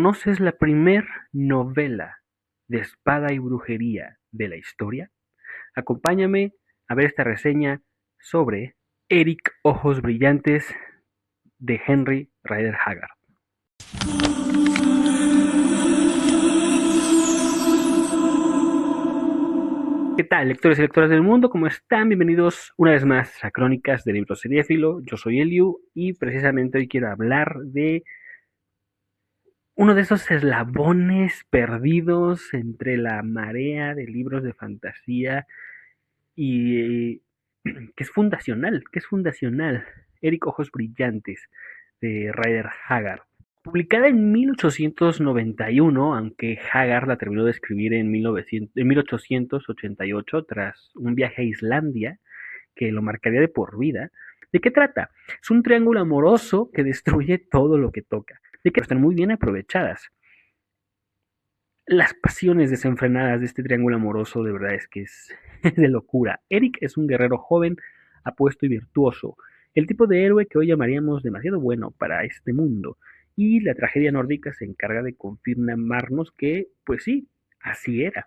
¿Conoces la primer novela de espada y brujería de la historia? Acompáñame a ver esta reseña sobre Eric Ojos Brillantes de Henry Rider Haggard. ¿Qué tal, lectores y lectoras del mundo? ¿Cómo están? Bienvenidos una vez más a Crónicas de Libro Seriéfilo. Yo soy Eliu y precisamente hoy quiero hablar de uno de esos eslabones perdidos entre la marea de libros de fantasía y que es fundacional, Eric Ojos Brillantes, de Rider Haggard. Publicada en 1891, aunque Haggard la terminó de escribir en 1888 tras un viaje a Islandia que lo marcaría de por vida. ¿De qué trata? Es un triángulo amoroso que destruye todo lo que toca, de que están muy bien aprovechadas. Las pasiones desenfrenadas de este triángulo amoroso de verdad es que es de locura. Eric es un guerrero joven, apuesto y virtuoso, el tipo de héroe que hoy llamaríamos demasiado bueno para este mundo. Y la tragedia nórdica se encarga de confirmarnos que, pues sí, así era.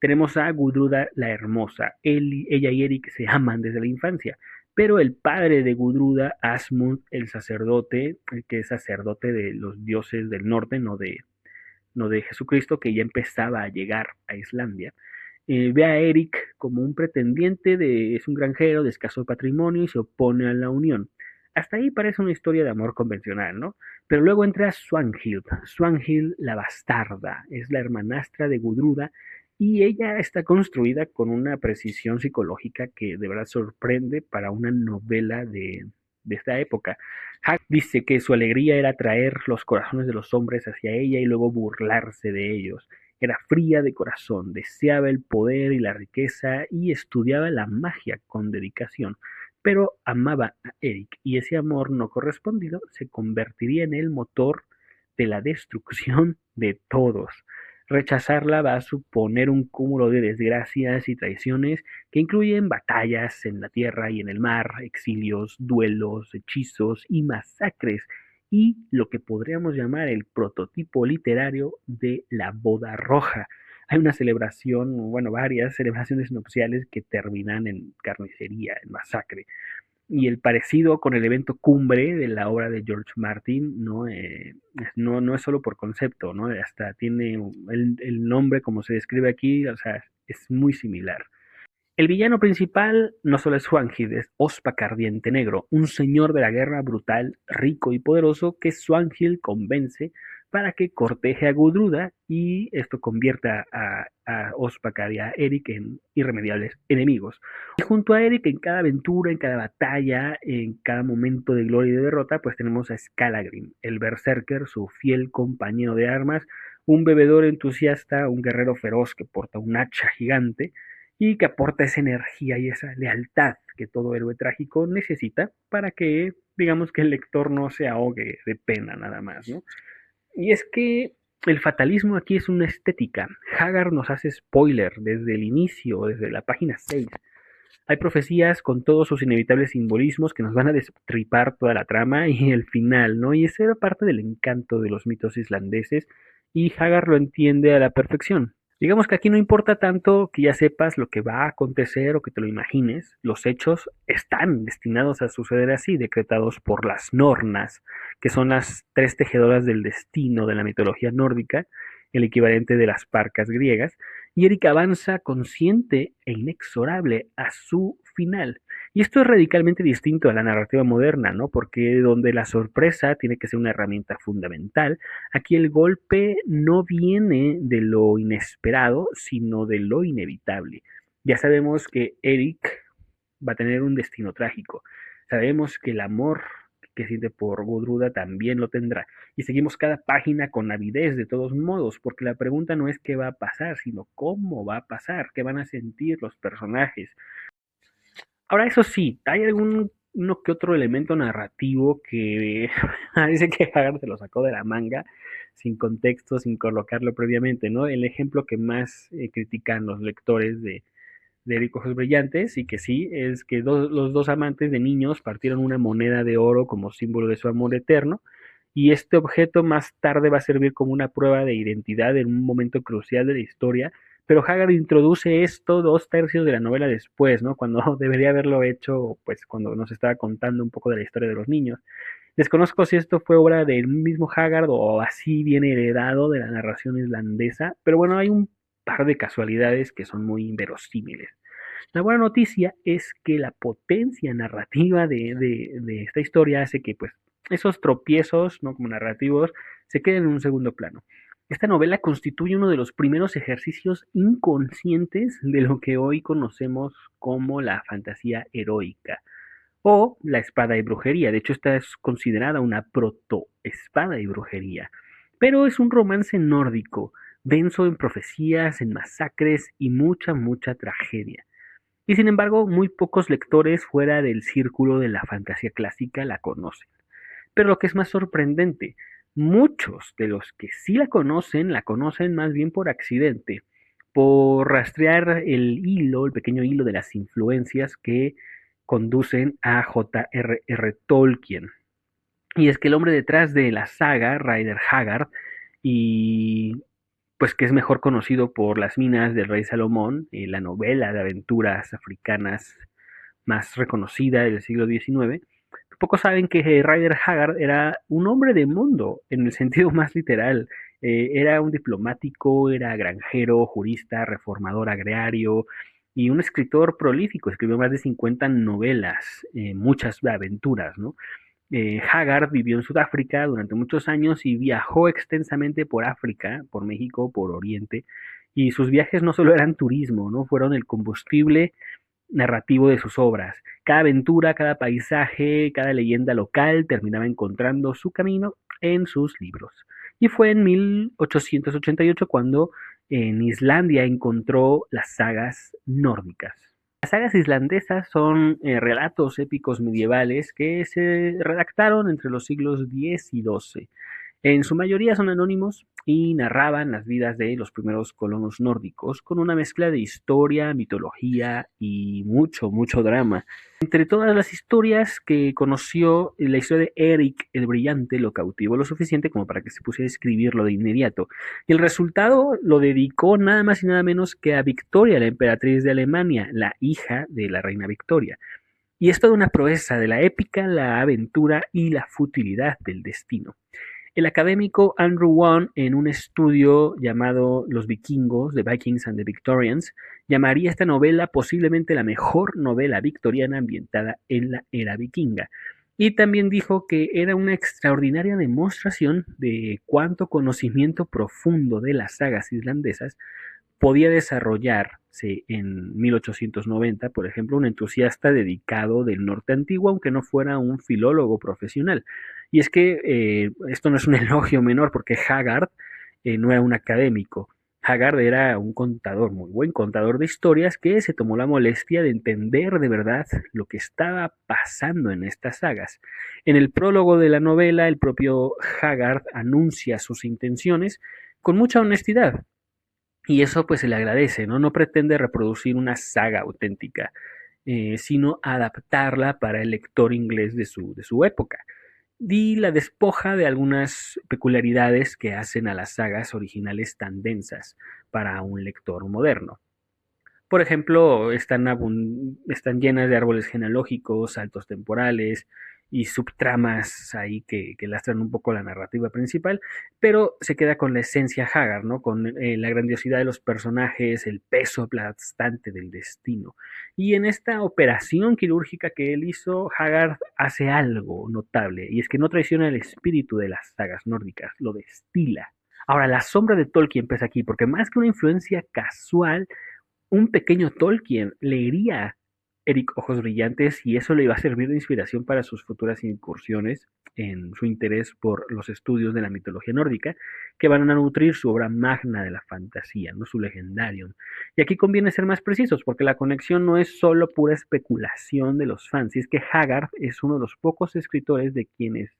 Tenemos a Gudruda la Hermosa. Ella y Eric se aman desde la infancia, pero el padre de Gudruda, Asmund, el sacerdote, que es sacerdote de los dioses del norte, no de Jesucristo, que ya empezaba a llegar a Islandia, ve a Eric como un pretendiente, es un granjero de escaso patrimonio y se opone a la unión. Hasta ahí parece una historia de amor convencional, ¿no? Pero luego entra Swanhild. Swanhild, la bastarda, es la hermanastra de Gudruda y ella está construida con una precisión psicológica que de verdad sorprende para una novela de esta época. Hack dice que su alegría era atraer los corazones de los hombres hacia ella y luego burlarse de ellos. Era fría de corazón, deseaba el poder y la riqueza y estudiaba la magia con dedicación, pero amaba a Eric y ese amor no correspondido se convertiría en el motor de la destrucción de todos. Rechazarla va a suponer un cúmulo de desgracias y traiciones que incluyen batallas en la tierra y en el mar, exilios, duelos, hechizos y masacres, y lo que podríamos llamar el prototipo literario de la boda roja. Hay una celebración, bueno, varias celebraciones nupciales que terminan en carnicería, en masacre. Y el parecido con el evento cumbre de la obra de George Martin no es solo por concepto, ¿no? Hasta tiene el nombre como se describe aquí, o sea, es muy similar. El villano principal no solo es Swanhild, es Ospakar Diente Negro, un señor de la guerra brutal, rico y poderoso que Swanhild convence para que corteje a Gudruda y esto convierta a Ospakar y a Eric en irremediables enemigos. Y junto a Eric en cada aventura, en cada batalla, en cada momento de gloria y de derrota, pues tenemos a Scalagrim, el berserker, su fiel compañero de armas, un bebedor entusiasta, un guerrero feroz que porta un hacha gigante y que aporta esa energía y esa lealtad que todo héroe trágico necesita para que, digamos, que el lector no se ahogue de pena nada más, ¿no? Y es que el fatalismo aquí es una estética. Haggard nos hace spoiler desde el inicio, desde la página 6. Hay profecías con todos sus inevitables simbolismos que nos van a destripar toda la trama y el final, ¿no? Y esa era parte del encanto de los mitos islandeses y Haggard lo entiende a la perfección. Digamos que aquí no importa tanto que ya sepas lo que va a acontecer o que te lo imagines, los hechos están destinados a suceder así, decretados por las Nornas, que son las tres tejedoras del destino de la mitología nórdica, el equivalente de las parcas griegas, y Eric avanza consciente e inexorable a su final. Y esto es radicalmente distinto a la narrativa moderna, ¿no? Porque donde la sorpresa tiene que ser una herramienta fundamental, aquí el golpe no viene de lo inesperado, sino de lo inevitable. Ya sabemos que Eric va a tener un destino trágico. Sabemos que el amor que siente por Gudruda también lo tendrá. Y seguimos cada página con avidez de todos modos, porque la pregunta no es qué va a pasar, sino cómo va a pasar, qué van a sentir los personajes. Ahora, eso sí, hay algún uno que otro elemento narrativo que dice que Haggard se lo sacó de la manga, sin contexto, sin colocarlo previamente, ¿no? El ejemplo que más critican los lectores de Eric Ojos Brillantes, y que sí, es que los dos amantes de niños partieron una moneda de oro como símbolo de su amor eterno, y este objeto más tarde va a servir como una prueba de identidad en un momento crucial de la historia, pero Haggard introduce esto 2/3 de la novela después, ¿no? Cuando debería haberlo hecho, pues cuando nos estaba contando un poco de la historia de los niños. Desconozco si esto fue obra del mismo Haggard o así viene heredado de la narración islandesa, pero bueno, hay un par de casualidades que son muy inverosímiles. La buena noticia es que la potencia narrativa de esta historia hace que pues esos tropiezos, ¿no? Como narrativos se queden en un segundo plano. Esta novela constituye uno de los primeros ejercicios inconscientes de lo que hoy conocemos como la fantasía heroica o la espada y brujería. De hecho, esta es considerada una proto-espada y brujería. Pero es un romance nórdico, denso en profecías, en masacres y mucha, mucha tragedia. Y sin embargo, muy pocos lectores fuera del círculo de la fantasía clásica la conocen. Pero lo que es más sorprendente, muchos de los que sí la conocen más bien por accidente, por rastrear el hilo, el pequeño hilo de las influencias que conducen a J.R.R. Tolkien. Y es que el hombre detrás de la saga, Rider Haggard, y pues que es mejor conocido por Las minas del rey Salomón, la novela de aventuras africanas más reconocida del siglo XIX, pocos saben que Rider Haggard era un hombre de mundo, en el sentido más literal. Era un diplomático, era granjero, jurista, reformador agrario y un escritor prolífico. Escribió más de 50 novelas, muchas aventuras, ¿no? Haggard vivió en Sudáfrica durante muchos años y viajó extensamente por África, por México, por Oriente. Y sus viajes no solo eran turismo, ¿no? Fueron el combustible narrativo de sus obras. Cada aventura, cada paisaje, cada leyenda local terminaba encontrando su camino en sus libros. Y fue en 1888 cuando en Islandia encontró las sagas nórdicas. Las sagas islandesas son relatos épicos medievales que se redactaron entre los siglos X y XII. En su mayoría son anónimos y narraban las vidas de los primeros colonos nórdicos con una mezcla de historia, mitología y mucho, mucho drama. Entre todas las historias que conoció, la historia de Eric el Brillante lo cautivó lo suficiente como para que se pusiera a escribirlo de inmediato. Y el resultado lo dedicó nada más y nada menos que a Victoria, la emperatriz de Alemania, la hija de la reina Victoria. Y es toda una proeza de la épica, la aventura y la futilidad del destino. El académico Andrew Wan, en un estudio llamado Los vikingos, The Vikings and the Victorians, llamaría esta novela posiblemente la mejor novela victoriana ambientada en la era vikinga. Y también dijo que era una extraordinaria demostración de cuánto conocimiento profundo de las sagas islandesas podía desarrollarse en 1890, por ejemplo, un entusiasta dedicado del norte antiguo, aunque no fuera un filólogo profesional. Y es que esto no es un elogio menor, porque Haggard no era un académico. Haggard era un contador, muy buen contador de historias, que se tomó la molestia de entender de verdad lo que estaba pasando en estas sagas. En el prólogo de la novela, el propio Haggard anuncia sus intenciones con mucha honestidad. Y eso pues se le agradece, ¿no? No pretende reproducir una saga auténtica, sino adaptarla para el lector inglés de su época. Y la despoja de algunas peculiaridades que hacen a las sagas originales tan densas para un lector moderno. Por ejemplo, están llenas de árboles genealógicos, saltos temporales y subtramas ahí que lastran un poco la narrativa principal, pero se queda con la esencia Haggard, ¿no? Con la grandiosidad de los personajes, el peso aplastante del destino. Y en esta operación quirúrgica que él hizo, Haggard hace algo notable, y es que no traiciona el espíritu de las sagas nórdicas, lo destila. Ahora, la sombra de Tolkien empieza aquí, porque más que una influencia casual, un pequeño Tolkien leería Eric Ojos Brillantes y eso le iba a servir de inspiración para sus futuras incursiones en su interés por los estudios de la mitología nórdica, que van a nutrir su obra magna de la fantasía, no su legendarium. Y aquí conviene ser más precisos, porque la conexión no es solo pura especulación de los fans, y es que Haggard es uno de los pocos escritores de quienes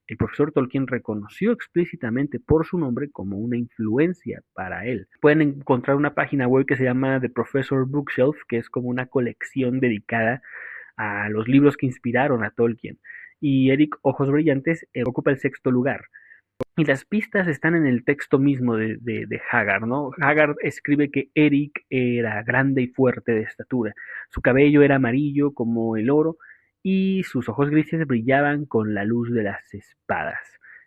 el profesor Tolkien reconoció explícitamente por su nombre como una influencia para él. Pueden encontrar una página web que se llama The Professor Bookshelf, que es como una colección dedicada a los libros que inspiraron a Tolkien. y Eric Ojos Brillantes ocupa el sexto lugar. Y las pistas están en el texto mismo de Haggard, ¿no? Haggard escribe que Eric era grande y fuerte de estatura. Su cabello era amarillo como el oro y sus ojos grises brillaban con la luz de las espadas.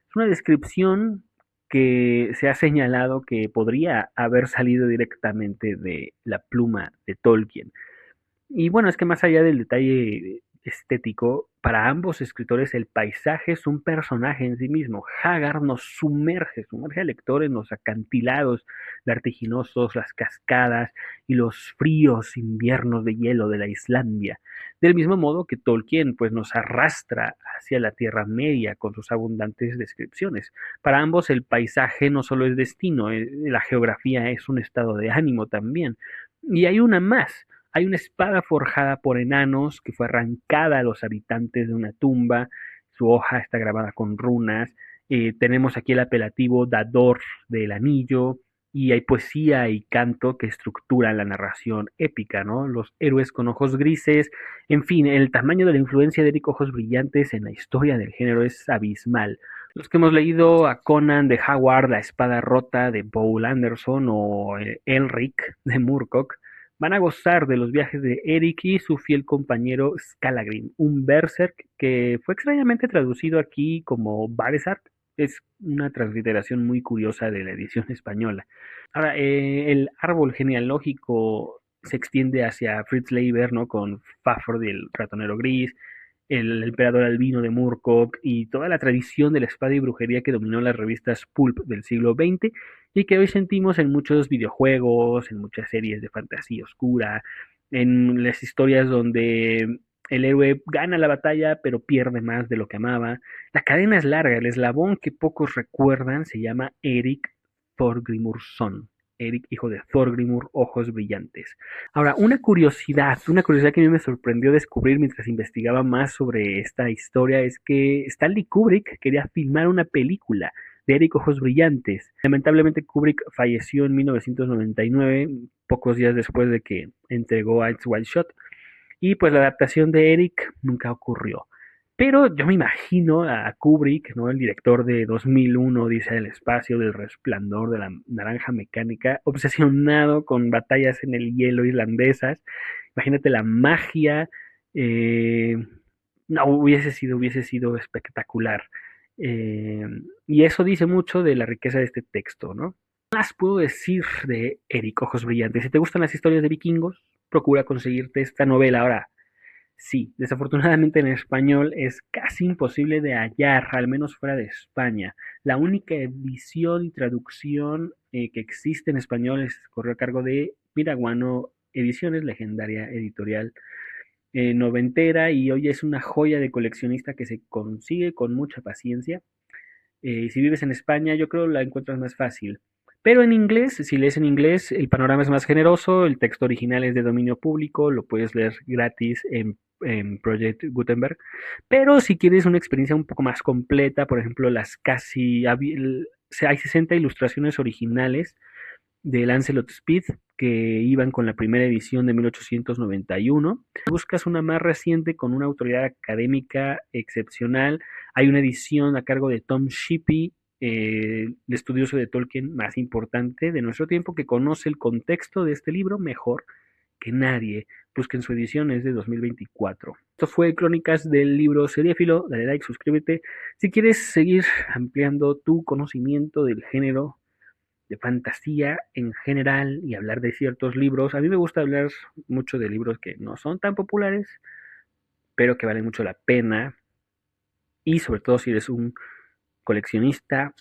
Es una descripción que se ha señalado que podría haber salido directamente de la pluma de Tolkien. Y bueno, es que más allá del detalle estético, para ambos escritores el paisaje es un personaje en sí mismo. Haggard nos sumerge al lector en los acantilados vertiginosos, las cascadas y los fríos inviernos de hielo de la Islandia. Del mismo modo que Tolkien pues nos arrastra hacia la Tierra Media con sus abundantes descripciones. Para ambos el paisaje no solo es destino, la geografía es un estado de ánimo también. Y hay una más. Hay una espada forjada por enanos que fue arrancada a los habitantes de una tumba. Su hoja está grabada con runas. Tenemos aquí el apelativo dador del anillo. Y hay poesía y canto que estructuran la narración épica, ¿no? Los héroes con ojos grises. En fin, el tamaño de la influencia de Eric Ojos Brillantes en la historia del género es abismal. Los que hemos leído a Conan de Howard, La Espada Rota de Poul Anderson o Elric de Moorcock van a gozar de los viajes de Eric y su fiel compañero Scalagrim, un berserk que fue extrañamente traducido aquí como Baresark. Es una transliteración muy curiosa de la edición española. Ahora, el árbol genealógico se extiende hacia Fritz Leiber, ¿no? Con Fafhrd y el ratonero gris, el emperador albino de Moorcock y toda la tradición de la espada y brujería que dominó las revistas pulp del siglo XX y que hoy sentimos en muchos videojuegos, en muchas series de fantasía oscura, en las historias donde el héroe gana la batalla pero pierde más de lo que amaba. La cadena es larga, el eslabón que pocos recuerdan se llama Eric Thorgrimurson. Eric, hijo de Thorgrimur, ojos brillantes. Ahora, una curiosidad que a mí me sorprendió descubrir mientras investigaba más sobre esta historia es que Stanley Kubrick quería filmar una película de Eric Ojos Brillantes. Lamentablemente Kubrick falleció en 1999, pocos días después de que entregó Eyes Wide Shut, y pues la adaptación de Eric nunca ocurrió. Pero yo me imagino a Kubrick, ¿no? El director de 2001, Odisea del Espacio, del Resplandor, de la Naranja Mecánica, obsesionado con batallas en el hielo irlandesas. Imagínate la magia. eh, no, hubiese sido espectacular. Eh, y eso dice mucho de la riqueza de este texto, ¿no? ¿Qué más puedo decir de Eric Ojos Brillantes? Si te gustan las historias de vikingos, procura conseguirte esta novela. Ahora, sí, desafortunadamente en español es casi imposible de hallar, al menos fuera de España. La única edición y traducción que existe en español corrió a cargo de Miraguano Ediciones, legendaria editorial noventera, y hoy es una joya de coleccionista que se consigue con mucha paciencia. Si vives en España, yo creo la encuentras más fácil. Pero en inglés, si lees en inglés, el panorama es más generoso, el texto original es de dominio público, lo puedes leer gratis en Project Gutenberg. Pero si quieres una experiencia un poco más completa, por ejemplo, hay 60 ilustraciones originales de Lancelot Speed que iban con la primera edición de 1891. Buscas una más reciente con una autoridad académica excepcional. Hay una edición a cargo de Tom Shippey, el estudioso de Tolkien más importante de nuestro tiempo, que conoce el contexto de este libro mejor que nadie. Busquen su edición, es de 2024. Esto fue Crónicas del Libro Seriéfilo. Dale like, suscríbete. Si quieres seguir ampliando tu conocimiento del género de fantasía en general y hablar de ciertos libros. A mí me gusta hablar mucho de libros que no son tan populares, pero que valen mucho la pena. Y sobre todo si eres un coleccionista,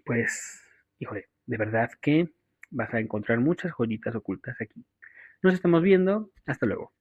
pues, híjole, de verdad que vas a encontrar muchas joyitas ocultas aquí. Nos estamos viendo. Hasta luego.